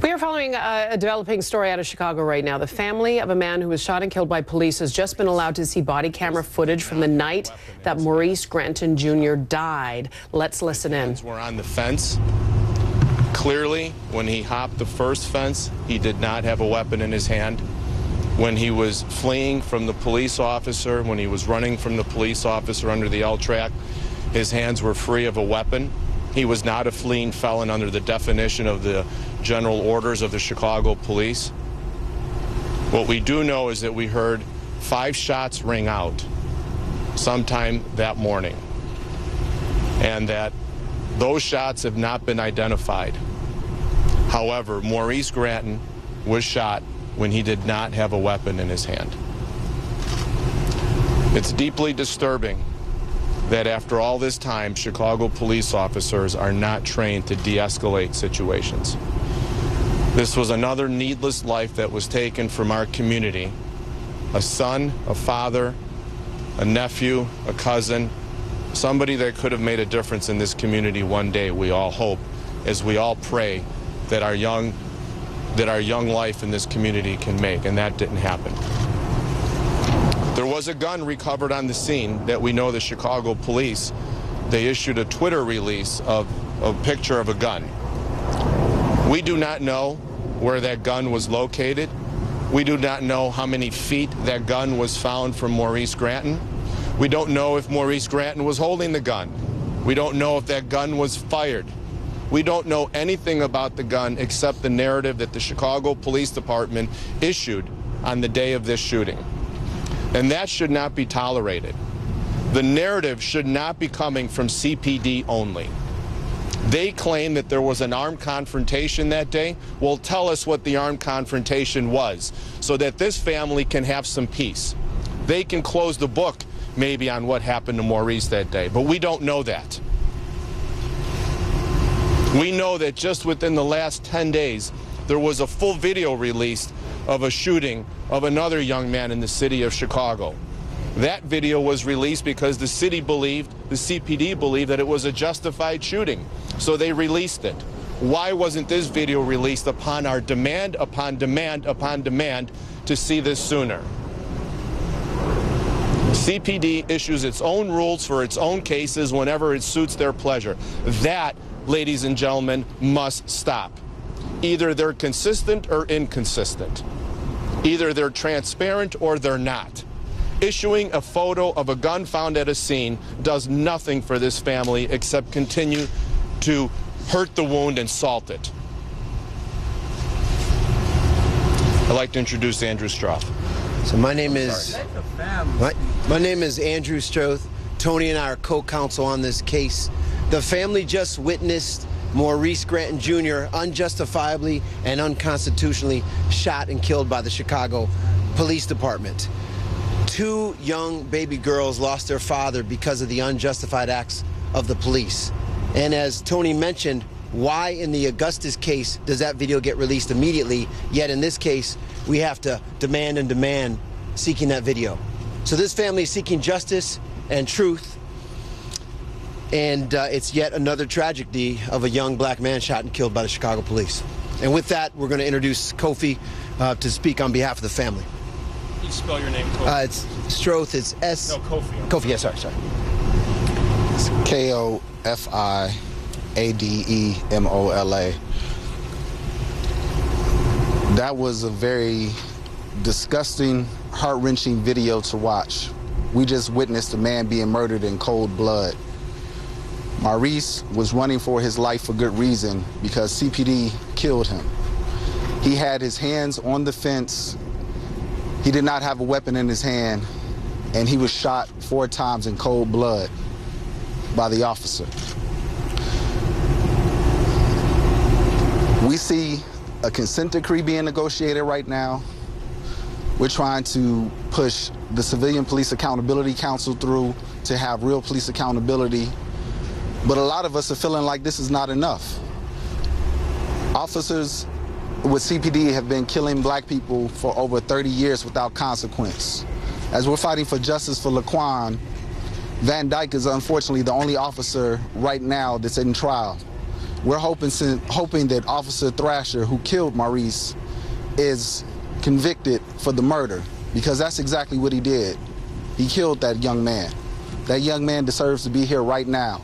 We are following a developing story out of Chicago right now. The family of a man who was shot and killed by police has just been allowed to see body camera footage from the night that Maurice Granton Jr. died. Let's listen in. We're on the fence. Clearly, when he hopped the first fence, he did not have a weapon in his hand. When he was fleeing from the police officer, when he was running from the police officer under the L-track, his hands were free of a weapon. He was not a fleeing felon under the definition of the general orders of the Chicago police. What we do know is that we heard 5 shots ring out sometime that morning, and that those shots have not been identified. However, Maurice Granton was shot when he did not have a weapon in his hand. It's deeply disturbing that after all this time, Chicago police officers are not trained to de-escalate situations. This was another needless life that was taken from our community. A son, a father, a nephew, a cousin, somebody that could have made a difference in this community one day, we all hope, as we all pray that our young life in this community can make, and that didn't happen. There was a gun recovered on the scene that we know the Chicago police, they issued a Twitter release of a picture of a gun. We do not know where that gun was located. We do not know how many feet that gun was found from Maurice Granton. We don't know if Maurice Granton was holding the gun. We don't know if that gun was fired. We don't know anything about the gun except the narrative that the Chicago Police Department issued on the day of this shooting. And that should not be tolerated. The narrative should not be coming from CPD only. They claim that there was an armed confrontation that day. Well, tell us what the armed confrontation was so that this family can have some peace. They can close the book maybe on what happened to Maurice that day, but we don't know that. We know that just within the last 10 days, there was a full video released of a shooting of another young man in the city of Chicago. That video was released because the city believed, the CPD believed, that it was a justified shooting, so they released it. Why wasn't this video released upon our demand, upon demand, upon demand to see this sooner? CPD issues its own rules for its own cases whenever it suits their pleasure. That, ladies and gentlemen, must stop. Either they're consistent or inconsistent. Either they're transparent or they're not. Issuing a photo of a gun found at a scene does nothing for this family except continue to hurt the wound and salt it. I'd like to introduce Andrew Stroth. So my name is Andrew Stroth. Tony and I are co-counsel on this case. The family just witnessed Maurice Granton Jr. unjustifiably and unconstitutionally shot and killed by the Chicago Police Department. 2 young baby girls lost their father because of the unjustified acts of the police. And as Tony mentioned, why in the Augustus case does that video get released immediately, yet in this case we have to demand seeking that video? So this family is seeking justice and truth, and it's yet another tragedy of a young black man shot and killed by the Chicago police. And with that, we're going to introduce Kofi to speak on behalf of the family. Can you spell your name, Kofi? It's Stroth. It's S. No, Kofi. Kofi, yeah, sorry. It's Kofiademola. That was a very disgusting, heart-wrenching video to watch. We just witnessed a man being murdered in cold blood. Maurice was running for his life for good reason because CPD killed him. He had his hands on the fence. He did not have a weapon in his hand, and he was shot 4 times in cold blood by the officer. We see a consent decree being negotiated right now. We're trying to push the Civilian Police Accountability Council through to have real police accountability. But a lot of us are feeling like this is not enough. Officers with CPD have been killing black people for over 30 years without consequence. As we're fighting for justice for Laquan, Van Dyke is unfortunately the only officer right now that's in trial. We're hoping that Officer Thrasher, who killed Maurice, is convicted for the murder, because that's exactly what he did. He killed that young man. That young man deserves to be here right now.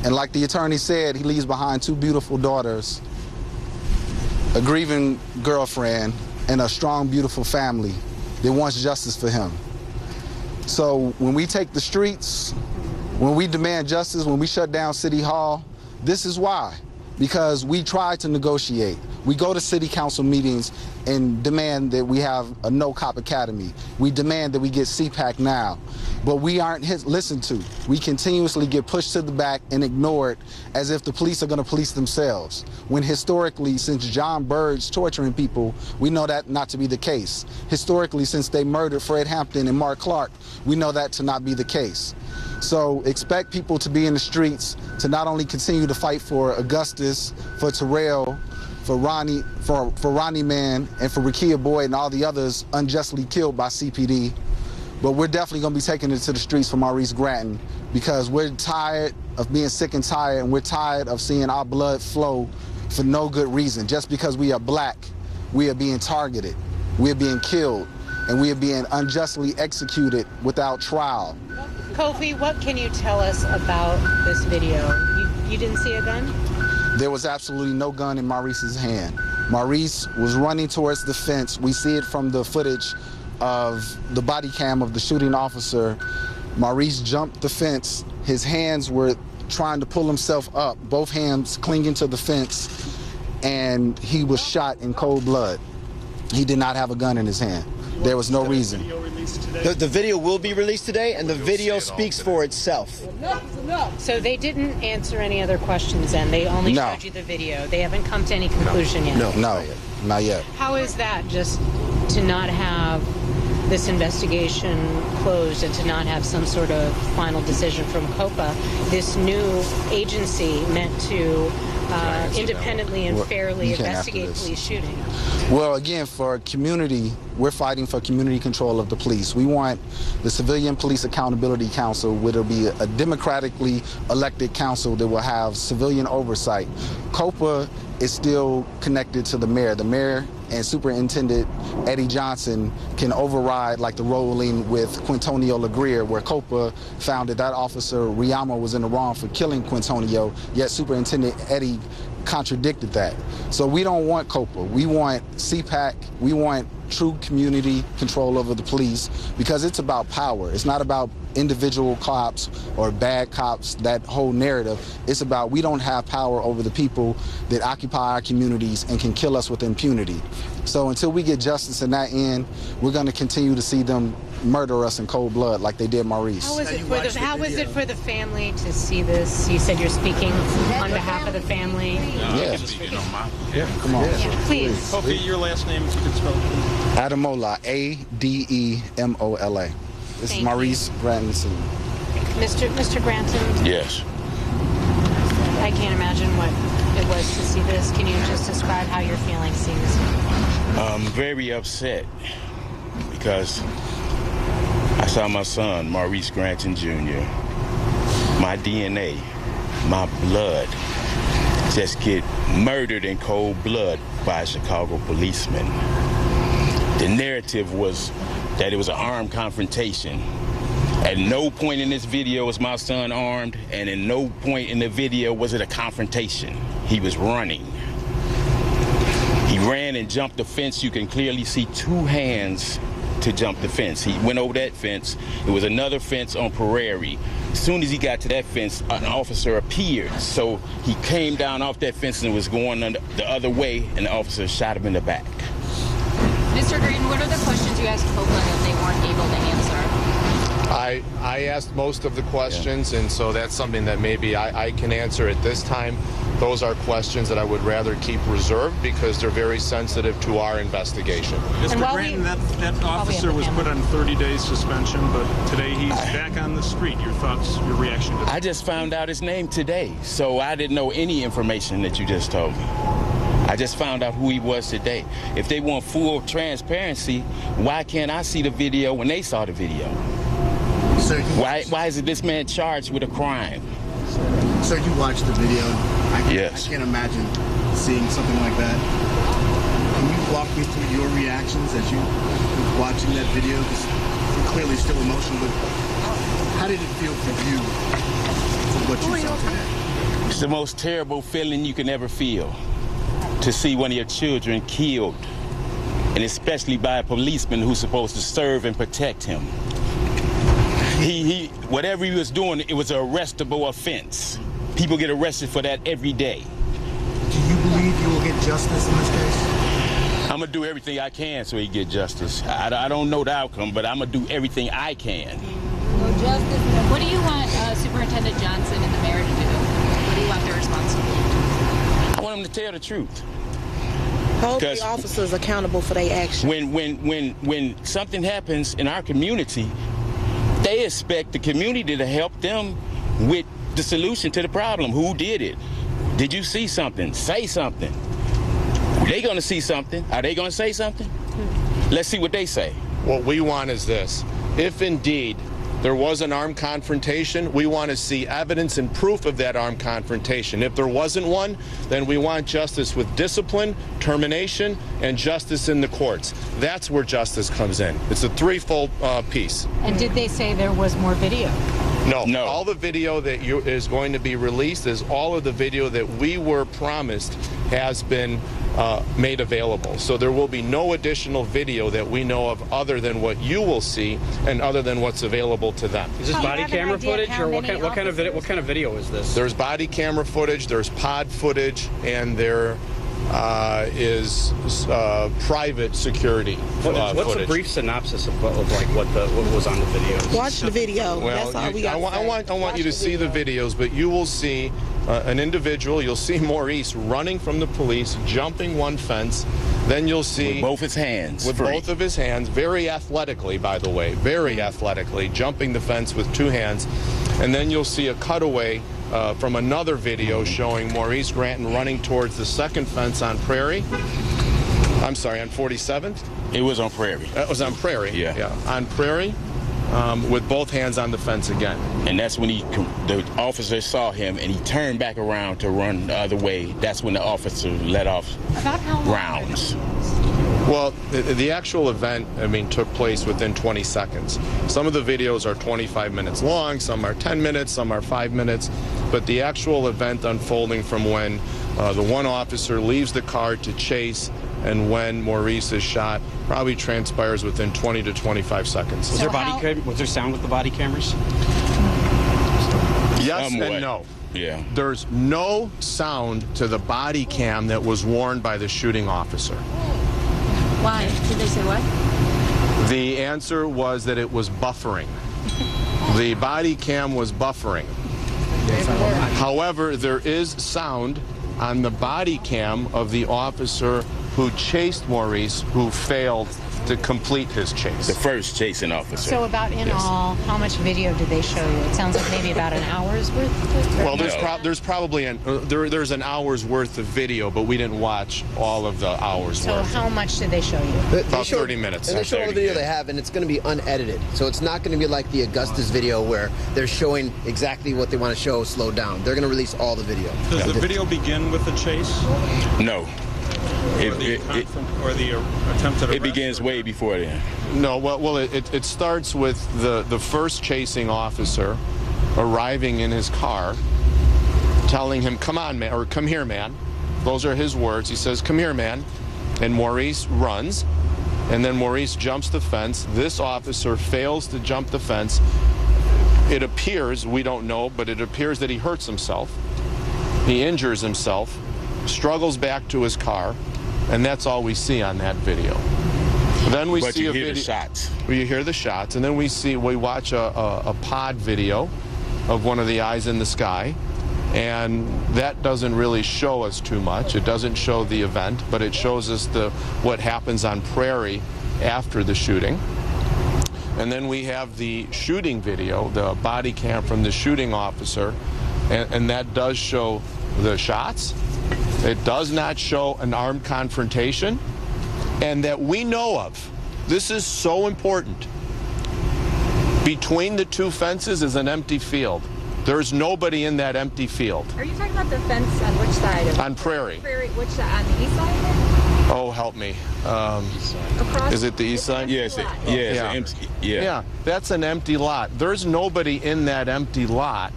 And like the attorney said, he leaves behind 2 beautiful daughters, a grieving girlfriend, and a strong, beautiful family that wants justice for him. So when we take the streets, when we demand justice, when we shut down City Hall, this is why. Because we try to negotiate. We go to city council meetings and demand that we have a no-cop academy. We demand that we get CPAC now. But we aren't listened to. We continuously get pushed to the back and ignored as if the police are going to police themselves. When historically, since John Bird's torturing people, we know that not to be the case. Historically, since they murdered Fred Hampton and Mark Clark, we know that to not be the case. So expect people to be in the streets to not only continue to fight for Augustus, for Terrell, for Ronnie Mann, and for Rekia Boyd and all the others unjustly killed by CPD. But we're definitely going to be taking it to the streets for Maurice Granton, because we're tired of being sick and tired, and we're tired of seeing our blood flow for no good reason. Just because we are black, we are being targeted, we are being killed, and we are being unjustly executed without trial. Kofi, what can you tell us about this video? You didn't see a gun? There was absolutely no gun in Maurice's hand. Maurice was running towards the fence. We see it from the footage of the body cam of the shooting officer. Maurice jumped the fence. His hands were trying to pull himself up, both hands clinging to the fence, and he was shot in cold blood. He did not have a gun in his hand. There was no reason. The video will be released today, and the video speaks for itself. So they didn't answer any other questions then? They only showed you the video? They haven't come to any conclusion yet? No, not yet. How is that, just to not have this investigation closed and to not have some sort of final decision from COPA, this new agency meant to independently and fairly investigate police shooting? Well, again, for community, we're fighting for community control of the police. We want the Civilian Police Accountability Council, which will be a democratically elected council that will have civilian oversight. COPA is still connected to the mayor. The mayor and Superintendent Eddie Johnson can override, like the ruling with Quintonio LaGreer, where COPA found that officer Riama was in the wrong for killing Quintonio, yet Superintendent Eddie contradicted that. So we don't want COPA. We want CPAC. We want true community control over the police, because it's about power. It's not about individual cops or bad cops, that whole narrative. It's about we don't have power over the people that occupy our communities and can kill us with impunity. So until we get justice in that end, we're going to continue to see them murder us in cold blood like they did Maurice. How is it for the family to see this? You said you're speaking on behalf of the family. Yeah. Come on. Yeah, please. Kofi, your last name, if you could spell it, please. Ademola, A-D-E-M-O-L-A. This is Maurice Granton. Mr. Granton? Yes. I can't imagine what it was to see this. Can you just describe how you're feeling seeing this? I'm very upset because I saw my son, Maurice Granton Jr., my DNA, my blood, just get murdered in cold blood by a Chicago policeman. The narrative was that it was an armed confrontation. At no point in this video was my son armed, and at no point in the video was it a confrontation. He was running. He ran and jumped the fence. You can clearly see 2 hands to jump the fence. He went over that fence. It was another fence on Prairie. As soon as he got to that fence, an officer appeared. So he came down off that fence and was going the other way, and the officer shot him in the back. Mr. Green, what are the questions you asked Copeland that they weren't able to answer? I asked most of the questions, and so that's something that maybe I can answer at this time. Those are questions that I would rather keep reserved because they're very sensitive to our investigation. Mr. Granton, that officer was put on 30 days suspension, but today he's back on the street. Your thoughts, your reaction to that? I just found out his name today, so I didn't know any information that you just told me. I just found out who he was today. If they want full transparency, why can't I see the video when they saw the video? Why isn't this man charged with a crime? Sir, you watched the video. Yes. I can't imagine seeing something like that. Can you walk me through your reactions as you were watching that video? Because you're clearly still emotional, but how did it feel for you for what you saw today? It's the most terrible feeling you can ever feel, to see one of your children killed, and especially by a policeman who's supposed to serve and protect him. Whatever he was doing, it was an arrestable offense. People get arrested for that every day. Do you believe you will get justice in this case? I'm gonna do everything I can so he get justice. I don't know the outcome, but I'm gonna do everything I can. What do you want Superintendent Johnson and the mayor to do? What do you want their response to be? I want him to tell the truth. Hold the officers accountable for their actions. When something happens in our community, they expect the community to help them with the solution to the problem. Who did it? Did you see something? Say something. They gonna see something. Are they gonna say something? Let's see what they say. What we want is this. If indeed there was an armed confrontation, we want to see evidence and proof of that armed confrontation. If there wasn't one, then we want justice with discipline, termination, and justice in the courts. That's where justice comes in. It's a threefold piece. And did they say there was more video? No. All the video that is going to be released is all of the video that we were promised has been made available. So there will be no additional video that we know of other than what you will see and other than what's available to them. Is this body camera footage, or what kind of video is this? There's body camera footage, there's pod footage, and there is private security What's footage. a brief synopsis of what was on the video? Watch the video. Well, That's all we got. I want you to see the videos, but you will see an individual. You'll see Maurice running from the police, jumping one fence. Then you'll see with both his hands, both of his hands, very athletically, by the way, very athletically, jumping the fence with two hands. And then you'll see a cutaway from another video showing Maurice Granton running towards the second fence on Prairie. I'm sorry, on 47th? It was on Prairie. It was on Prairie. Yeah. On Prairie, with both hands on the fence again. And that's when the officer saw him and he turned back around to run the other way. That's when the officer let off rounds. Well, the actual event, took place within 20 seconds. Some of the videos are 25 minutes long, some are 10 minutes, some are 5 minutes. But the actual event unfolding from when the one officer leaves the car to chase and when Maurice is shot probably transpires within 20 to 25 seconds. Was there sound with the body cameras? Yes and no. Yeah. There's no sound to the body cam that was worn by the shooting officer. Why? Did they say what? The answer was that it was buffering. The body cam was buffering. However, there is sound on the body cam of the officer who chased Maurice, who failed to complete his chase. The first chasing officer. So about in all, how much video did they show you? It sounds like maybe about an hour's worth. Well, there's probably there's an hour's worth of video, but we didn't watch all of the hours worth. So how much did they show you? About 30 minutes. And they show all the video they have, and it's going to be unedited. So it's not going to be like the Augustus video where they're showing exactly what they want to show slowed down. They're going to release all the video. Does the video begin with the chase? No. Or the attempted arrest? It begins way before then. No, well, it starts with the first chasing officer arriving in his car, telling him, "Come on, man," or "Come here, man." Those are his words. He says, "Come here, man." And Maurice runs, and then Maurice jumps the fence. This officer fails to jump the fence. It appears, we don't know, but it appears that he hurts himself. He injures himself, struggles back to his car, and that's all we see on that video. Then we see a video. The shots. You hear the shots, and then we watch a pod video of one of the eyes in the sky, and that doesn't really show us too much. It doesn't show the event, but it shows us what happens on Prairie after the shooting. And then we have the shooting video, the body cam from the shooting officer, and that does show the shots. It does not show an armed confrontation, and that we know of. This is so important. Between the two fences is an empty field. There's nobody in that empty field. Are you talking about the fence on which side? On Prairie. Prairie, which side? On the east side? Oh, help me. Across Is it the east side? Yes, Yeah, that's an empty lot. There's nobody in that empty lot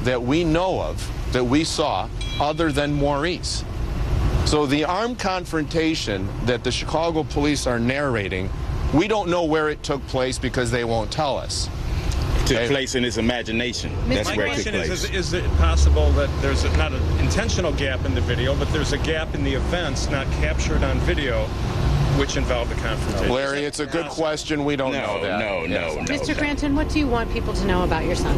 that we know of, that we saw, other than Maurice. So the armed confrontation that the Chicago police are narrating, we don't know where it took place because they won't tell us. It took place in his imagination. That's My where it took question place. is it possible that there's not an intentional gap in the video, but there's a gap in the events not captured on video, which involve the confrontation? Larry, it's a good question. We don't know that. No. Mr. Granton, what do you want people to know about your son?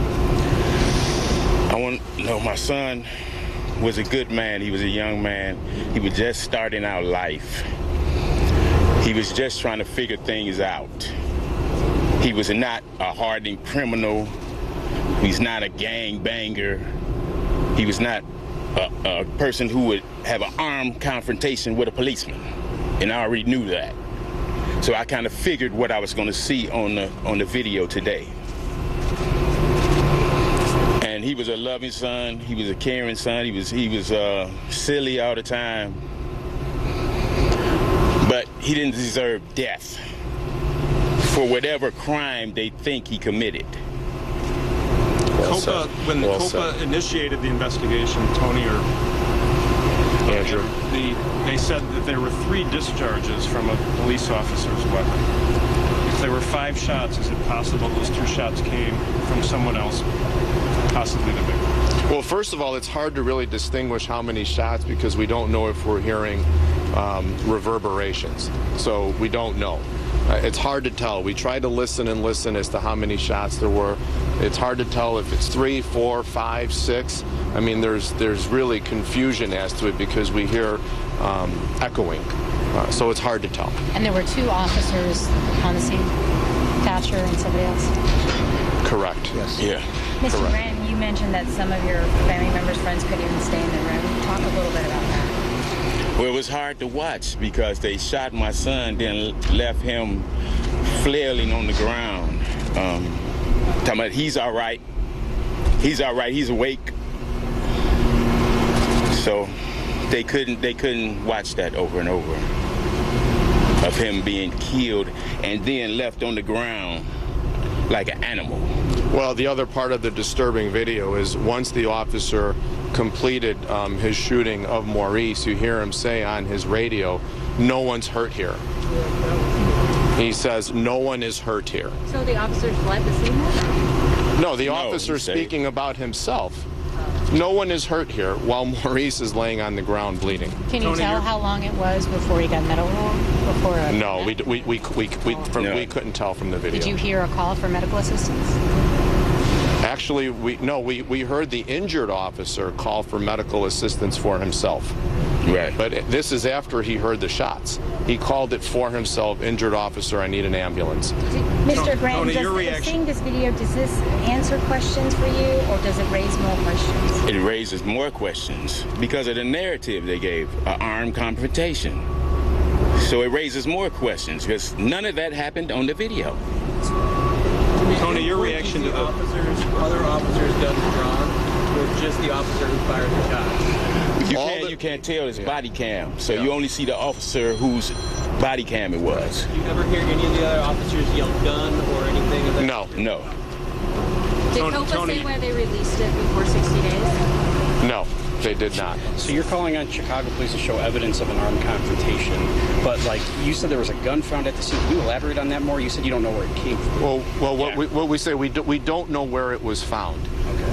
I want to know my son was a good man. He was a young man. He was just starting out life. He was just trying to figure things out. He was not a hardened criminal. He's not a gang banger. He was not a person who would have an armed confrontation with a policeman. And I already knew that. So I kind of figured what I was going to see on the video today. And he was a loving son. He was a caring son. He was silly all the time. But he didn't deserve death for whatever crime they think he committed. When COPA initiated the investigation, Tony or Andrew, they said that there were 3 discharges from a police officer's weapon. If there were 5 shots, is it possible those 2 shots came from someone else, possibly the victim? Well, first of all, it's hard to really distinguish how many shots because we don't know if we're hearing reverberations. So we don't know. It's hard to tell. We try to listen as to how many shots there were. It's hard to tell if it's 3, 4, 5, 6. I mean, there's really confusion as to it because we hear echoing. So it's hard to tell. And there were 2 officers on the scene, Thatcher and somebody else? Correct. Yes. Yeah. Mr. Grant, you mentioned that some of your family members' friends couldn't even stay in the room. Talk a little bit about that. Well, it was hard to watch because they shot my son, then left him flailing on the ground. Talking about he's all right. He's all right. He's awake. So they couldn't watch that over and over of him being killed and then left on the ground like an animal. Well, the other part of the disturbing video is once the officer completed his shooting of Maurice, you hear him say on his radio, "No one's hurt here." He says, "No one is hurt here." So the officers fled the scene? No, the officer speaking about himself. No one is hurt here while Maurice is laying on the ground bleeding. Can you tell how long it was before he got medical? No, we couldn't tell from the video. Did you hear a call for medical assistance? Actually, we heard the injured officer call for medical assistance for himself. Right. But this is after he heard the shots. He called it for himself, injured officer, I need an ambulance. Mr. Grant, seeing this video, does this answer questions for you, or does it raise more questions? It raises more questions because of the narrative they gave, an armed confrontation. So it raises more questions because none of that happened on the video. Tony, your reaction to the other officers done wrong, or just the officer who fired the shot? You can't tell it's body cam, so you only see the officer whose body cam it was. You ever hear any of the other officers yell gun or anything of that? No. Did COPA say why they released it before 60 days? No, they did not. So you're calling on Chicago police to show evidence of an armed confrontation, but like you said there was a gun found at the scene. Can you elaborate on that more? You said you don't know where it came from. Well, what we say, we don't know where it was found.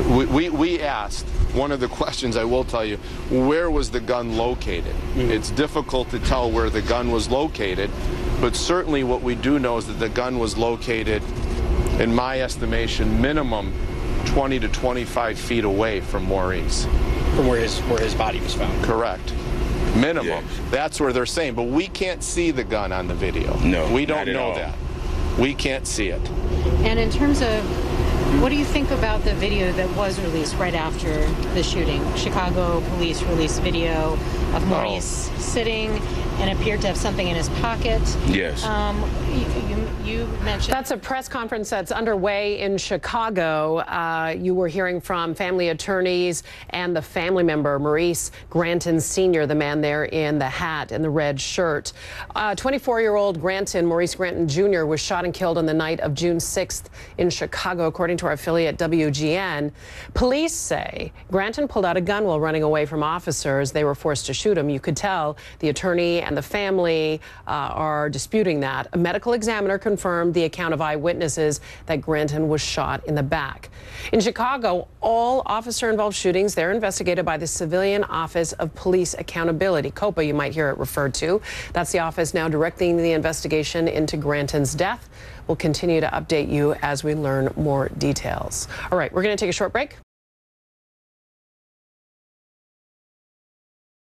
Okay. We asked, one of the questions I will tell you, where was the gun located? Mm-hmm. It's difficult to tell where the gun was located, but certainly what we do know is that the gun was located, in my estimation, minimum 20 to 25 feet away from Maurice. From where his body was found? Correct. Minimum. Yeah. That's where they're saying, but we can't see the gun on the video. No, we don't know that. We can't see it. And in terms of What do you think about the video that was released right after the shooting? Chicago police released video of Maurice sitting and appeared to have something in his pocket. Yes. You mentioned... That's a press conference that's underway in Chicago. You were hearing from family attorneys and the family member, Maurice Granton Sr., the man there in the hat and the red shirt. 24-year-old Maurice Granton Jr., was shot and killed on the night of June 6th in Chicago, according to our affiliate WGN. Police say Granton pulled out a gun while running away from officers. They were forced to shoot him. You could tell the attorney and the family are disputing that. A medical examiner confirmed the account of eyewitnesses that Granton was shot in the back. In Chicago, all officer-involved shootings, they're investigated by the Civilian Office of Police Accountability, COPA, you might hear it referred to. That's the office now directing the investigation into Granton's death. We'll continue to update you as we learn more details. All right, we're going to take a short break.